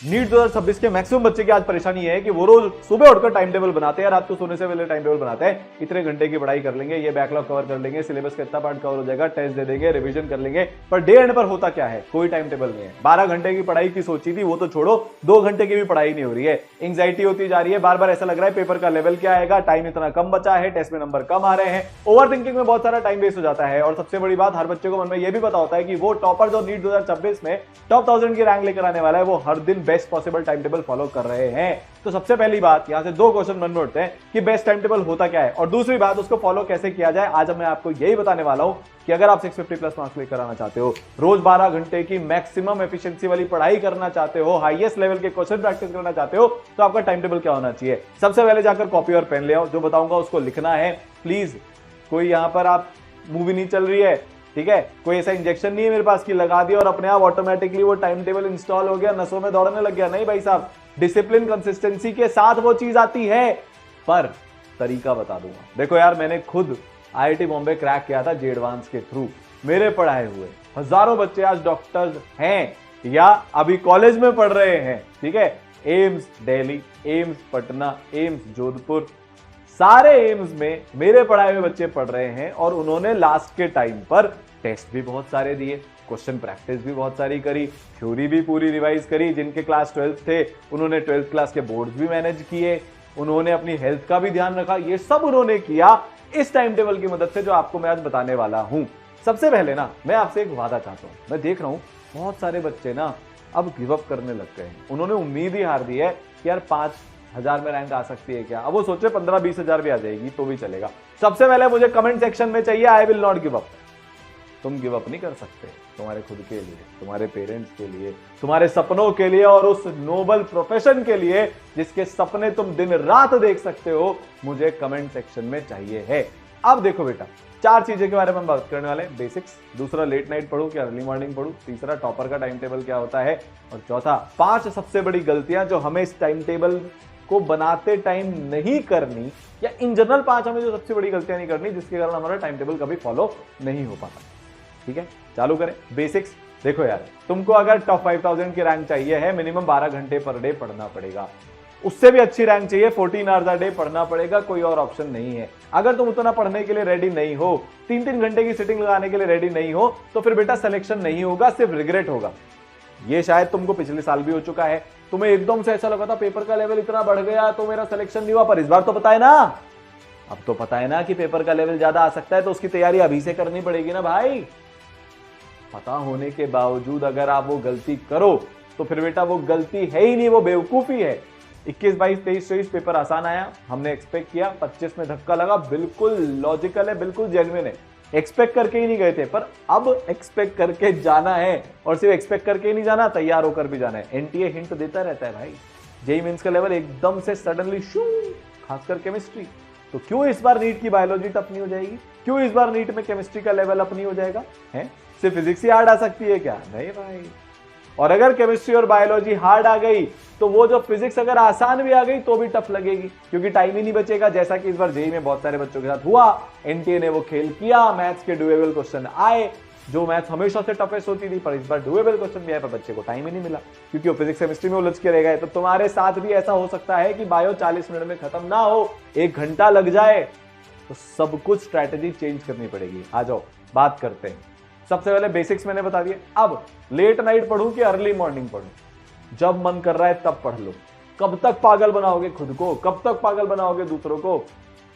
NEET 2026 के maximum बच्चे की आज परेशानी है कि वो रोज सुबह उठकर टाइम टेबल बनाते हैं, रात को सोने से पहले टाइम टेबल बनाते हैं, इतने घंटे की पढ़ाई कर लेंगे, ये बैकलॉग कवर कर लेंगे, सिलेबस का इतना पार्ट कवर हो जाएगा, टेस्ट दे देंगे, रिवीजन कर लेंगे, पर डे एंड पर होता क्या है? कोई टाइम टेबल नहीं है। 12 घंटे की पढ़ाई की सोची थी वो तो छोड़ो, 2 घंटे की भी पढ़ाई नहीं हो रही है। एंग्जाइटी होती जा रही है, बार बार ऐसा लग रहा है पेपर का लेवल क्या आएगा, टाइम इतना कम बचा है, टेस्ट में नंबर कम आ रहे हैं, ओवर थिंकिंग में बहुत सारा टाइम वेस्ट हो जाता है। और सबसे बड़ी बात, हर बच्चे को मन में यह भी पता होता है कि वो टॉपर जो नीट 2026 में टॉप 1000 की रैंक लेकर आने वाला है, वो हर दिन best possible time table follow कर रहे हैं। तो सबसे पहली बात, यहां से 2 क्वेश्चन मन में उठते हैं कि बेस्ट टाइम टेबल होता क्या है, और दूसरी बात उसको फॉलो कैसे किया जाए। आज मैं आपको यही बताने वाला हूं कि अगर आप 650 प्लस मार्क्स लेकर आना चाहते हो, रोज 12 घंटे की मैक्सिमम एफिशिएंसी वाली पढ़ाई करना चाहते हो, हाईएस्ट लेवल के क्वेश्चन प्रैक्टिस करना चाहते हो, तो आपका टाइम टेबल क्या होना चाहिए। सबसे पहले जाकर कॉपी और पेन ले आओ, जो बताऊंगा उसको लिखना है। प्लीज कोई यहां पर आप मूवी नहीं चल रही है, ठीक है, कोई ऐसा इंजेक्शन नहीं है मेरे पास कि लगा दिया और अपने आप ऑटोमेटिकली वो टाइम टेबल इंस्टॉल हो गया, नसों में दौड़ने लग गया। नहीं भाई साहब, डिसिप्लिन कंसिस्टेंसी के साथ वो चीज आती है, पर तरीका बता दूंगा। देखो यार, मैंने खुद आईआईटी बॉम्बे क्रैक किया था जेडवांस के थ्रू। मेरे पढ़ाए हुए हजारों बच्चे आज डॉक्टर्स हैं या अभी कॉलेज में पढ़ रहे हैं, ठीक है। AIIMS Delhi, AIIMS Patna, AIIMS Jodhpur, सारे एम्स में मेरे पढ़ाए हुए बच्चे पढ़ रहे हैं, और उन्होंने लास्ट के टाइम पर टेस्ट भी बहुत सारे दिए, क्वेश्चन प्रैक्टिस भी बहुत सारी करी, थ्योरी भी पूरी रिवाइज करी। जिनके क्लास 12th थे उन्होंने 12th क्लास के बोर्ड्स भी मैनेज किए, उन्होंने अपनी हेल्थ का भी ध्यान रखा। ये सब उन्होंने किया इस टाइम टेबल की मदद से, जो आपको मैं आज बताने वाला हूं। सबसे पहले ना मैं आपसे एक वादा चाहता हूं। मैं देख रहा हूं बहुत सारे बच्चे ना अब गिव अप करने लग गए हैं, उन्होंने उम्मीद ही हार दी है कि यार 5000 में रैंक आ सकती है क्या। अब वो सोचे 15-20 हजार भी आ जाएगी तो भी चलेगा। सबसे पहले मुझे कमेंट सेक्शन में चाहिए I will not give up. तुम गिव अप नहीं कर सकते, तुम्हारे खुद के लिए, तुम्हारे पेरेंट्स के लिए, तुम्हारे सपनों के लिए, और उस नोबल प्रोफेशन के लिए जिसके सपने तुम दिन रात देख सकते हो, मुझे कमेंट सेक्शन में चाहिए है। अब देखो बेटा, 4 चीजें के बारे में हम बात करने वाले हैं। बेसिक्स, दूसरा लेट नाइट पढ़ूं क्या अर्ली मॉर्निंग पढ़ूं, तीसरा टॉपर का टाइम टेबल क्या होता है, और चौथा 5 सबसे बड़ी गलतियां जो हमें इस टाइम टेबल को बनाते टाइम नहीं करनी, या इन जनरल 5 हमें जो सबसे बड़ी गलतियां नहीं करनी जिसके कारण हमारा टाइम टेबल कभी फॉलो नहीं हो पाता। ठीक है, चालू करें। बेसिक्स देखो यार, तुमको अगर टॉप 5000 की रैंक चाहिए है, मिनिमम 12 घंटे पर डे पढ़ना पड़ेगा। उससे भी अच्छी रैंक चाहिए, 14 आवर्स अ डे पढ़ना पड़ेगा, कोई और ऑप्शन नहीं है। अगर तुम उतना पढ़ने के लिए रेडी नहीं हो, 3-3 घंटे की सिटिंग लगाने के लिए रेडी नहीं हो, तो फिर बेटा सिलेक्शन नहीं होगा, सिर्फ रिग्रेट होगा। ये शायद तुमको पिछले साल भी हो चुका है, तुम्हें एकदम से ऐसा लगा था पेपर का लेवल इतना बढ़ गया तो मेरा सिलेक्शन नहीं हुआ, पर इस बार तो पता है ना, अब तो पता है ना कि पेपर का लेवल ज्यादा आ सकता है, तो उसकी तैयारी अभी से करनी पड़ेगी ना भाई। पता होने के बावजूद अगर आप वो गलती करो तो फिर बेटा वो गलती है ही नहीं, वो बेवकूफी है। 21, 22, 23, 24 पेपर आसान आया, हमने एक्सपेक्ट किया, 25 में धक्का लगा, बिल्कुल लॉजिकल है, बिल्कुल जेन्युइन है। एक्सपेक्ट करके ही नहीं गए थे, पर अब एक्सपेक्ट करके जाना है, और सिर्फ एक्सपेक्ट करके ही नहीं जाना, तैयार होकर भी जाना है। एनटीए हिंट देता रहता है भाई, जेईई मेंस का लेवल एकदम से सडनली शू, खासकर केमिस्ट्री। तो क्यों इस बार नीट की बायोलॉजी टफ नहीं हो जाएगी, क्यों इस बार नीट में केमिस्ट्री का लेवल अप नहीं हो जाएगा है? सिर्फ फिजिक्स ही हार्ड आ सकती है क्या? नहीं भाई। और अगर केमिस्ट्री और बायोलॉजी हार्ड आ गई तो वो जो फिजिक्स अगर आसान भी आ गई तो भी टफ लगेगी, क्योंकि टाइम ही नहीं बचेगा, जैसा कि इस बार जेईई में बहुत सारे बच्चों के साथ हुआ। एनटीए ने वो खेल किया, मैथ्स के डुएबल क्वेश्चन आए, जो मैथ्स हमेशा से टफेस्ट होती थी, पर इस बार डुएबल क्वेश्चन भी आए, पर बच्चे को टाइम ही नहीं मिला, क्योंकि वो फिजिक्स केमिस्ट्री में उलझ के रह गए। तो तुम्हारे साथ भी ऐसा हो सकता है कि बायो 40 मिनट में खत्म ना हो, 1 घंटा लग जाए, तो सब कुछ स्ट्रैटेजी चेंज करनी पड़ेगी। आ जाओ बात करते हैं। सबसे पहले बेसिक्स मैंने बता दिए। अब लेट नाइट पढ़ूं कि अर्ली मॉर्निंग पढ़ूं? जब मन कर रहा है तब पढ़ लो। कब तक पागल बनाओगे खुद को, कब तक पागल बनाओगे दूसरों को,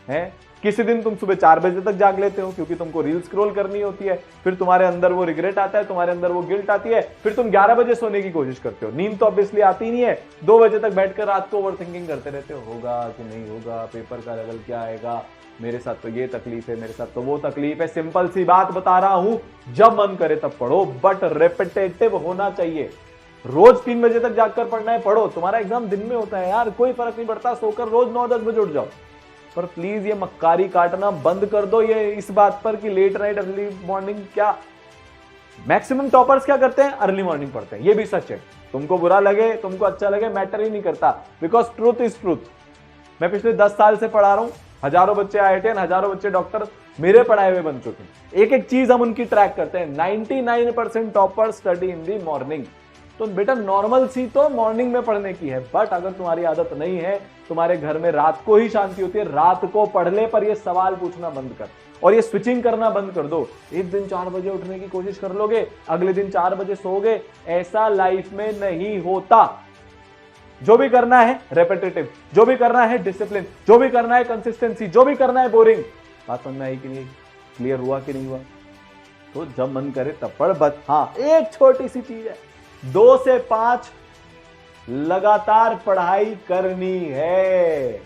हैं? किसी दिन तुम सुबह 4 बजे तक जाग लेते हो क्योंकि तुमको रील स्क्रॉल करनी होती है, फिर तुम्हारे अंदर वो रिग्रेट आता है, तुम्हारे अंदर वो गिल्ट आती है, फिर तुम 11 बजे सोने की कोशिश करते हो, नींद तो ऑब्वियसली आती नहीं है, 2 बजे तक बैठकर रात को ओवरथिंकिंग करते रहते हो, होगा कि नहीं होगा, पेपर का लेवल क्या आएगा, मेरे साथ तो ये तकलीफ है, मेरे साथ तो वो तकलीफ है। सिंपल सी बात बता रहा हूं, जब मन करे तब पढ़ो, बट रेपिटेटिव होना चाहिए। रोज 3 बजे तक जागकर पढ़ना है, पढ़ो। तुम्हारा एग्जाम दिन में होता है यार, कोई फर्क नहीं पड़ता, सोकर रोज 9-10 बजे उठ जाओ। पर प्लीज ये मक्कारी काटना बंद कर दो, ये इस बात पर कि लेट नाइट अर्ली मॉर्निंग क्या। मैक्सिमम टॉपर्स क्या करते हैं? अर्ली मॉर्निंग पढ़ते हैं, ये भी सच है। तुमको बुरा लगे, तुमको अच्छा लगे, मैटर ही नहीं करता, बिकॉज ट्रूथ इज ट्रूथ। मैं पिछले 10 साल से पढ़ा रहा हूं, हजारों बच्चे आईआईटी, हजारों बच्चे डॉक्टर मेरे पढ़ाए हुए बन चुके हैं। एक एक चीज हम उनकी ट्रैक करते हैं। 99% topper study in the morning, तो बेटा नॉर्मल सी तो मॉर्निंग में पढ़ने की है, बट अगर तुम्हारी आदत नहीं है, तुम्हारे घर में रात को ही शांति होती है, रात को पढ़ ले, पर ये सवाल पूछना बंद कर और ये स्विचिंग करना बंद कर दो। एक दिन 4 बजे उठने की कोशिश कर लोगे, अगले दिन 4 बजे सोओगे, ऐसा लाइफ में नहीं होता। जो भी करना है रेपिटेटिव, जो भी करना है डिसिप्लिन, जो भी करना है कंसिस्टेंसी, जो भी करना है बोरिंग। बात समझ में आई कि नहीं, क्लियर हुआ कि नहीं हुआ? तो जब मन करे तब पढ़। बस हाँ, एक छोटी सी चीज है, 2 से 5 लगातार पढ़ाई करनी है।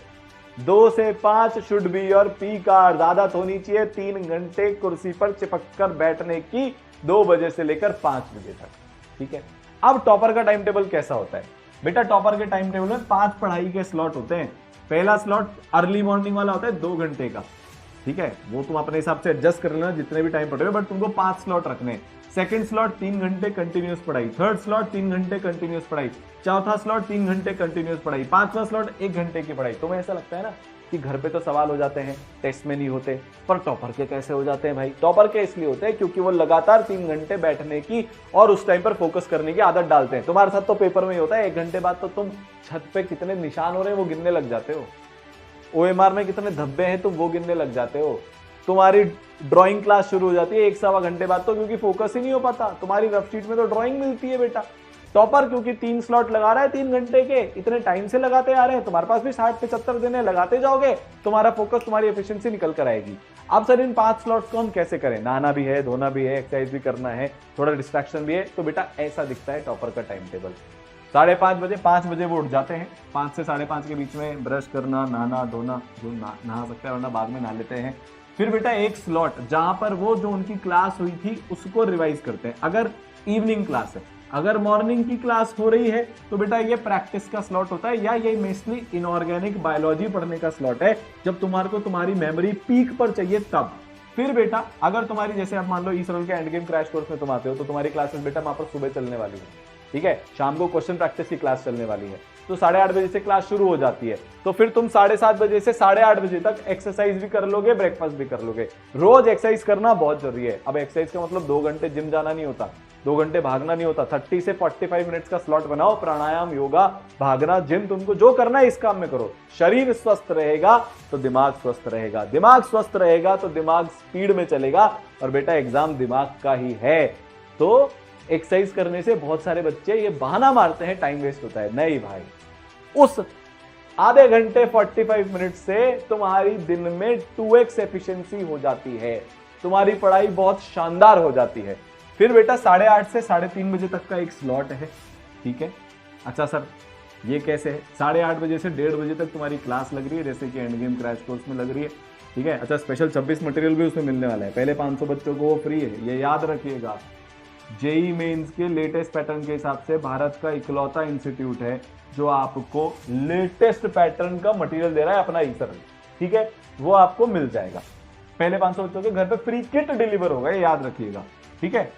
2 से 5 should be your peak hours. आदत होनी चाहिए 3 घंटे कुर्सी पर चिपक कर बैठने की, 2 बजे से लेकर 5 बजे तक। ठीक है, अब टॉपर का टाइम टेबल कैसा होता है बेटा? टॉपर के टाइम टेबल में 5 पढ़ाई के स्लॉट होते हैं। पहला स्लॉट अर्ली मॉर्निंग वाला होता है 2 घंटे का। ठीक है, वो तुम अपने हिसाब से एडजस्ट कर लेना जितने भी टाइम पढ़ रहे हो, बट तुमको 5 स्लॉट रखने हैं। सेकंड स्लॉट 3 घंटे कंटिन्यूस पढ़ाई, थर्ड स्लॉट 3 घंटे कंटिन्यूस पढ़ाई, चौथा स्लॉट 3 घंटे कंटिन्यूस पढ़ाई, 5वां स्लॉट 1 घंटे की पढ़ाई। तुम्हें ऐसा लगता है ना कि घर पे तो सवाल हो जाते हैं, टेस्ट में नहीं होते, पर टॉपर के कैसे हो जाते हैं भाई? टॉपर के इसलिए होते हैं क्योंकि वो लगातार 3 घंटे बैठने की और उस टाइम पर फोकस करने की आदत डालते हैं। तुम्हारे साथ तो पेपर में ही होता है, 1 घंटे बाद तो तुम छत पे कितने निशान हो रहे हैं वो गिनने लग जाते हो, OMR में कितने धब्बे हैं तुम वो गिनने लग जाते हो। तुम्हारी ड्राइंग क्लास शुरू हो जाती है 1-1.25 घंटे बाद, तो क्योंकि फोकस ही नहीं हो पाता। तुम्हारी रफ शीट में तो ड्राइंग मिलती है बेटा। टॉपर क्योंकि 3 स्लॉट लगा रहा है 3 घंटे के, इतने टाइम से लगाते आ रहे हैं, तुम्हारे पास भी 60-75 दिन है, लगाते जाओगे, तुम्हारा फोकस, तुम्हारी एफिशिएंसी निकल कर आएगी। अब सर इन 5 स्लॉट्स को हम कैसे करें? नहाना भी है, धोना भी है, एक्सरसाइज भी करना है, थोड़ा डिस्ट्रैक्शन भी है, तो बेटा ऐसा दिखता है टॉपर का टाइम टेबल। 5:30 बजे, 5 बजे वो उठ जाते हैं। 5 से 5:30 के बीच में ब्रश करना, नहाना धोना, जो नहा सकता है वरना बाद में नहा लेते हैं। फिर बेटा एक स्लॉट जहां पर वो जो उनकी क्लास हुई थी उसको रिवाइज करते हैं, अगर इवनिंग क्लास है। अगर मॉर्निंग की क्लास हो रही है तो बेटा ये प्रैक्टिस का स्लॉट होता है, या ये मेनली इनऑर्गेनिक बायोलॉजी पढ़ने का स्लॉट है, जब तुम्हारे को तुम्हारी मेमोरी पीक पर चाहिए तब। फिर बेटा अगर तुम्हारी, जैसे आप मान लो ई-सरल के एंड गेम क्रैश कोर्स में तुम आते हो, तो तुम्हारी क्लासेस बेटा वहां पर सुबह चलने वाली है। ठीक है, शाम को क्वेश्चन प्रैक्टिस की क्लास चलने वाली है, तो 8:30 बजे से क्लास शुरू हो जाती है। तो फिर तुम 7:30 बजे से 8:30 बजे तक एक्सरसाइज भी कर लोगे, ब्रेकफास्ट भी कर लोगे। रोज एक्सरसाइज करना बहुत जरूरी है। अब एक्सरसाइज का मतलब 2 घंटे जिम जाना नहीं होता, 2 घंटे भागना नहीं होता। 30 से 45 मिनट्स का स्लॉट बनाओ, प्राणायाम, योगा, भागना, जिम, तुमको जो करना है इस काम में करो। शरीर स्वस्थ रहेगा तो दिमाग स्वस्थ रहेगा, दिमाग स्वस्थ रहेगा तो दिमाग स्पीड में चलेगा, और बेटा एग्जाम दिमाग का ही है। तो एक्सरसाइज करने से बहुत सारे बच्चे ये बहाना मारते हैं टाइम वेस्ट होता है। नहीं भाई, उस आधे घंटे 45 मिनट से तुम्हारी दिन में 2x एफिशिएंसी हो जाती है, तुम्हारी पढ़ाई बहुत शानदार हो जाती है। फिर बेटा 8:30 से 3:30 बजे तक का एक स्लॉट है। ठीक है, अच्छा सर ये कैसे है? 8:30 बजे से 1:30 बजे तक तुम्हारी क्लास लग रही है, जैसे कि एंड गेम क्रैश कोर्स में लग रही है। ठीक है, अच्छा स्पेशल 26 मटेरियल भी उसमें मिलने वाला है। पहले 500 बच्चों को वो फ्री है, ये याद रखिएगा। जेई मेंस के लेटेस्ट पैटर्न के हिसाब से भारत का इकलौता इंस्टीट्यूट है जो आपको लेटेस्ट पैटर्न का मटेरियल दे रहा है, अपना ई-सरल। ठीक है, वो आपको मिल जाएगा। पहले 500 बच्चों के घर पे फ्री किट डिलीवर होगा, ये याद रखिएगा। ठीक है,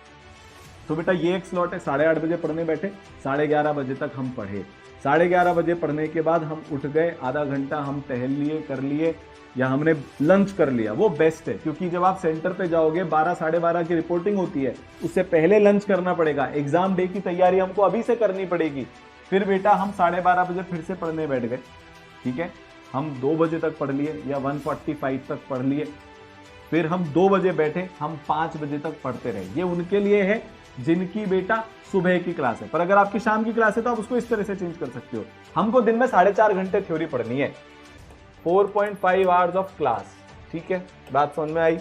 तो बेटा ये एक स्लॉट है। 8:30 बजे पढ़ने बैठे, 11:30 बजे तक हम पढ़े। 11:30 बजे पढ़ने के बाद हम उठ गए, आधा घंटा हम टहल लिए, कर लिए, या हमने लंच कर लिया, वो बेस्ट है। क्योंकि जब आप सेंटर पे जाओगे 12 साढ़े 12 की रिपोर्टिंग होती है, उससे पहले लंच करना पड़ेगा। एग्जाम डे की तैयारी हमको अभी से करनी पड़ेगी। फिर बेटा हम 12:30 बजे फिर से पढ़ने बैठ गए। ठीक है, हम 2 बजे तक पढ़ लिए या 1:45 तक पढ़ लिए। फिर हम 2 बजे बैठे, हम 5 बजे तक पढ़ते रहे। ये उनके लिए है जिनकी बेटा सुबह की क्लास है, पर अगर आपकी शाम की क्लास है तो आप उसको इस तरह से चेंज कर सकते हो। हमको दिन में 4.5 घंटे थ्योरी पढ़नी है, 4.5 आवर्स ऑफ क्लास। ठीक है, बात समझ में आई?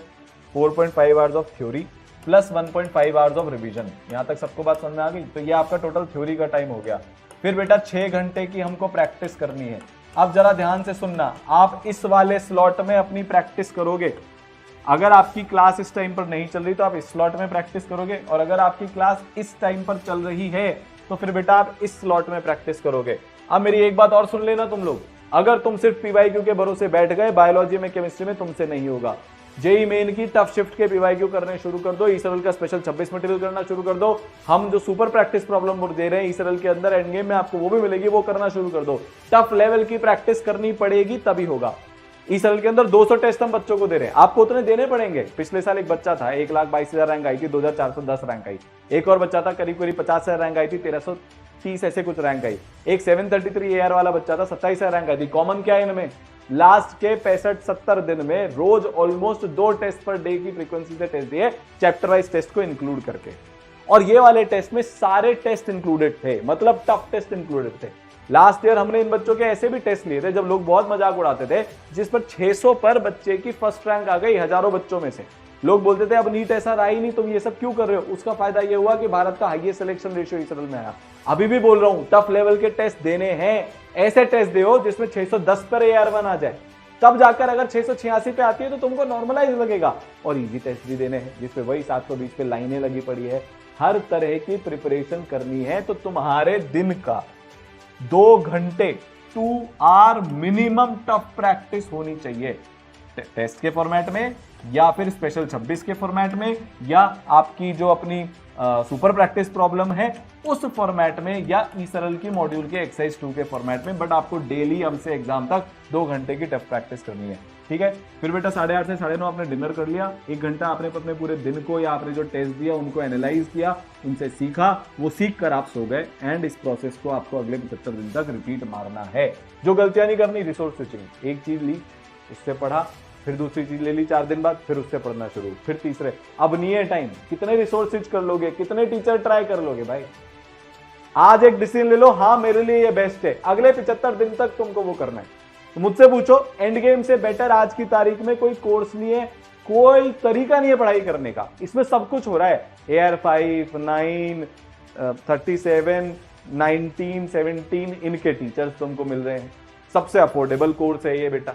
4.5 hours of theory plus 1.5 hours of revision. यहां तक सबको बात समझ में आ गई? तो ये आपका टोटल थ्योरी का टाइम हो गया। फिर बेटा 6 घंटे की हमको प्रैक्टिस करनी है। अब जरा ध्यान से सुनना, आप इस वाले स्लॉट में अपनी प्रैक्टिस करोगे। अगर आपकी क्लास इस टाइम पर नहीं चल रही तो आप इस स्लॉट में प्रैक्टिस करोगे, और अगर आपकी क्लास इस टाइम पर चल रही है तो फिर बेटा आप इस स्लॉट में प्रैक्टिस करोगे। अब मेरी एक बात और सुन लेना तुम लोग, अगर तुम सिर्फ पीवाईक्यू के भरोसे बैठ गए, बायोलॉजी में, केमिस्ट्री में तुमसे नहीं होगा। जेई मेन की टफ शिफ्ट के पीवाईक्यू करने शुरू कर दो, ई-सरल का स्पेशल 26 मटेरियल करना शुरू कर दो। हम जो सुपर प्रैक्टिस प्रॉब्लम दे रहे हैं ई-सरल के अंदर एंड गेम में, आपको वो भी मिलेगी, वो करना शुरू कर दो। टफ लेवल की प्रैक्टिस करनी पड़ेगी तभी होगा। ई-सरल के अंदर 200 टेस्ट हम बच्चों को दे रहे हैं, आपको उतने देने पड़ेंगे। पिछले साल एक बच्चा था 1,22,000 रैंक आई थी, 2,410 रैंक आई। एक और बच्चा था करीब 50,000 रैंक आई थी, 1,330 ऐसे कुछ रैंक आई। एक 733 AR वाला बच्चा था, 27,000 रैंक आई थी। कॉमन क्या है इनमें, लास्ट के 65-70 दिन में रोज ऑलमोस्ट 2 टेस्ट पर डे की फ्रीक्वेंसी से टेस्ट दिए, चैप्टर वाइज टेस्ट को इंक्लूड करके। और ये वाले टेस्ट में सारे टेस्ट इंक्लूडेड थे, मतलब टफ टेस्ट इंक्लूडेड थे। लास्ट ईयर हमने इन बच्चों के ऐसे भी टेस्ट लिए थे जब लोग बहुत मजाक उड़ाते थे, जिस पर 600 पर बच्चे की फर्स्ट रैंक आ गई हजारों बच्चों में से। लोग बोलते थे अब नीट ऐसा रहा ही नहीं, तुम ये सब क्यों कर रहे हो। उसका फायदा ये हुआ कि भारत का हाईएस्ट सिलेक्शन रेशियो ई-सरल में आया। अभी भी बोल रहा हूं, टफ लेवल के टेस्ट देने हैं, ऐसे टेस्ट दो जिसमें 610 पर AR1 आ जाए, तब जाकर अगर 686 पे आती है तो तुमको नॉर्मलाइज लगेगा। और इजी टेस्ट भी देने हैं जिसपे वही 720 पे लाइनें लगी पड़ी है। हर तरह की प्रिपरेशन करनी है तो तुम्हारे दिन का 2 घंटे 2 आवर मिनिमम टफ प्रैक्टिस होनी चाहिए, टेस्ट के फॉर्मेट में या फिर स्पेशल 26 के फॉर्मेट में, या आपकी जो अपनी सुपर प्रैक्टिस प्रॉब्लम है उस फॉर्मेट में, या ई-सरल की मॉड्यूल के एक्सरसाइज 2 के फॉर्मेट में। बट आपको डेली अब से एग्जाम तक 2 घंटे की टफ प्रैक्टिस करनी है, ठीक है। फिर बेटा 8:30 से 9:30 आपने डिनर कर लिया, 1 घंटा आपने अपने पूरे दिन को या आपने जो टेस्ट दिया उनको एनालाइज किया, उनसे सीखा, वो सीख कर आप सो गए। एंड इस प्रोसेस को आपको अगले 75 दिन तक रिपीट मारना है। जो गलतियां नहीं करनी, रिसोर्स स्विचिंग, एक चीज ली उससे पढ़ा, फिर दूसरी चीज ले ली 4 दिन बाद, फिर उससे पढ़ना शुरू, फिर तीसरे। अब नहीं है टाइम, कितने रिसोर्स स्विच कर लोगे, कितने टीचर ट्राई कर लोगे भाई। आज एक डिसीजन ले लो, हाँ मेरे लिए ये बेस्ट है, अगले 75 दिन तक तुमको वो करना है। तो मुझसे पूछो, एंड गेम से बेटर आज की तारीख में कोई कोर्स नहीं है, कोई तरीका नहीं है पढ़ाई करने का। इसमें सब कुछ हो रहा है, AR5, 9, 37, 19, 17 इनके टीचर्स तुमको मिल रहे हैं। सबसे अफोर्डेबल कोर्स है ये बेटा।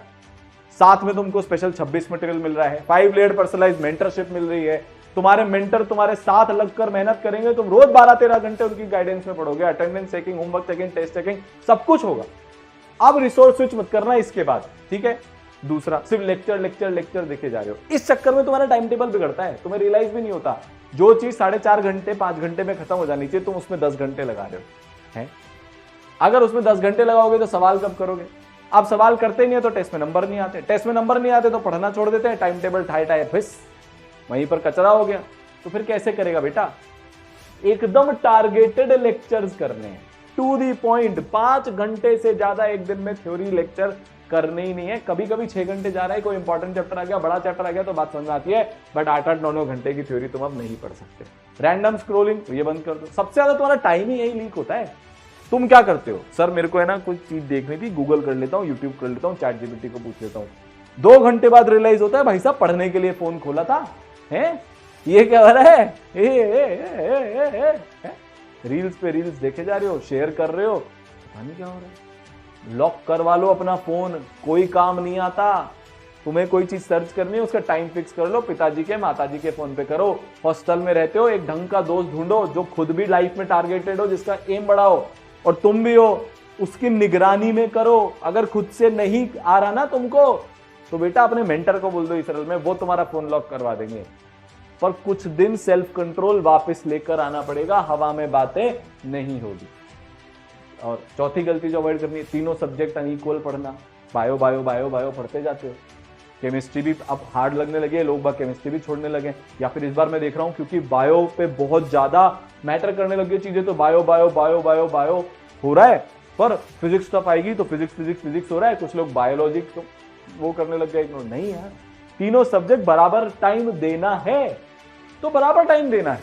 साथ में तुमको स्पेशल 26 मटेरियल मिल रहा है, 5 लेयर्ड पर्सनलाइज्ड मेंटरशिप मिल रही है। तुम्हारे मेंटर तुम्हारे साथ लगकर मेहनत करेंगे, तुम रोज 12-13 घंटे उनकी गाइडेंस में पढ़ोगे, attendance checking, homework checking, test checking, सब कुछ होगा। अब रिसोर्स स्विच मत करना इसके बाद, ठीक है। दूसरा, सिर्फ लेक्चर लेक्चर लेक्चर देखे जा रहे हो, इस चक्कर में तुम्हारा टाइम टेबल बिगड़ता है, तुम्हें रियलाइज भी नहीं होता। जो चीज 4.5 घंटे 5 घंटे में खत्म हो जानी चाहिए, तुम उसमें 10 घंटे लगा रहे हो हैं। अगर उसमें 10 घंटे लगाओगे तो सवाल कब करोगे। आप सवाल करते नहीं है तो टेस्ट में नंबर नहीं आते, टेस्ट में नंबर नहीं आते तो पढ़ना छोड़ देते हैं, टाइम टेबल ठाई फिस वहीं पर कचरा हो गया। तो फिर कैसे करेगा बेटा। एकदम टारगेटेड लेक्चर्स करने हैं, टू दी पॉइंट। 5 घंटे से ज्यादा एक दिन में थ्योरी लेक्चर करने ही नहीं है। कभी कभी 6 घंटे जा रहा है, कोई इंपॉर्टेंट चैप्टर आ गया, बड़ा चैप्टर आ गया तो बात समझ में आती है, बट 8-9 घंटे की थ्योरी तुम अब नहीं पढ़ सकते। रैंडम स्क्रोलिंग ये बंद कर दो, सबसे ज्यादा तुम्हारा टाइम ही यही लीक होता है। तुम क्या करते हो, सर मेरे को है ना कुछ चीज देखनी थी, गूगल कर लेता हूँ, यूट्यूब कर लेता हूँ, ChatGPT को पूछ लेता हूँ। 2 घंटे बाद रियलाइज होता है भाई साहब पढ़ने के लिए फोन खोला था, हैं ये क्या हो रहा है, रील्स पे रील्स देखे जा रहे हो, शेयर कर रहे हो, पता नहीं क्या हो रहा है। लॉक करवा लो अपना फोन, कोई काम नहीं आता। तुम्हें कोई चीज सर्च करनी है उसका टाइम फिक्स कर लो, पिताजी के माताजी के फोन पे करो। हॉस्टल में रहते हो, एक ढंग का दोस्त ढूंढो जो खुद भी लाइफ में टारगेटेड हो, जिसका एम बड़ा हो और तुम भी हो, उसकी निगरानी में करो। अगर खुद से नहीं आ रहा ना तुमको तो बेटा अपने मेंटर को बोल दो ई-सरल में, वो तुम्हारा फोन लॉक करवा देंगे। पर कुछ दिन सेल्फ कंट्रोल वापस लेकर आना पड़ेगा, हवा में बातें नहीं होगी। और चौथी गलती जो अवॉइड करनी है, तीनों सब्जेक्ट अनइक्वल पढ़ना। बायो बायो बायो बायो पढ़ते जाते हो, केमिस्ट्री भी अब हार्ड लगने लगे, लोग बाग केमिस्ट्री भी छोड़ने लगे। या फिर इस बार मैं देख रहा हूं क्योंकि बायो पे बहुत ज्यादा मैटर करने लगी चीजें, तो bio bio bio bio bio हो रहा है, पर फिजिक्स टफ आएगी तो फिजिक्स फिजिक्स फिजिक्स हो रहा है। कुछ लोग बायोलॉजी तो वो करने लग गए। नहीं यार, तीनों सब्जेक्ट बराबर टाइम देना है तो बराबर टाइम देना है।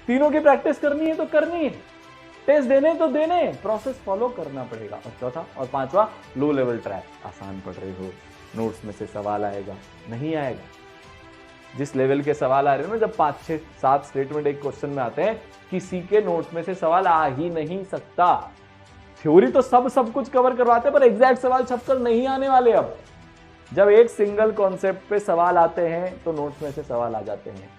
तीनों की प्रैक्टिस करनी है तो करनी है, टेस्ट देने तो देने, प्रोसेस फॉलो करना पड़ेगा। और चौथा और पांचवा, लो लेवल ट्रैक। आसान पढ़ रहे हो, नोट्स में से सवाल आएगा नहीं आएगा। जिस लेवल के सवाल आ रहे हैं ना, जब 5, 6, 7 स्टेटमेंट एक क्वेश्चन में आते हैं, किसी के नोट्स में से सवाल आ ही नहीं सकता। थ्योरी तो सब कुछ कवर करवाते हैं, पर एग्जैक्ट सवाल छपकर नहीं आने वाले। अब जब एक सिंगल कॉन्सेप्ट पे सवाल आते हैं तो नोट्स में से सवाल आ जाते हैं,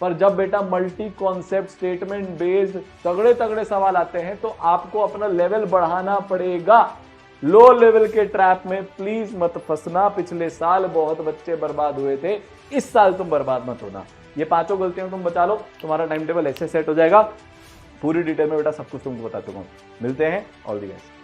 पर जब बेटा मल्टी कॉन्सेप्ट स्टेटमेंट बेस्ड तगड़े तगड़े सवाल आते हैं तो आपको अपना लेवल बढ़ाना पड़ेगा। लो लेवल के ट्रैप में प्लीज मत फंसना। पिछले साल बहुत बच्चे बर्बाद हुए थे, इस साल तुम बर्बाद मत होना। ये 5 गलतियां तुम बचा लो, तुम्हारा टाइम टेबल ऐसे सेट हो जाएगा। पूरी डिटेल में बेटा सब कुछ तुमको बता चुका हूं। मिलते हैं, ऑल द बेस्ट।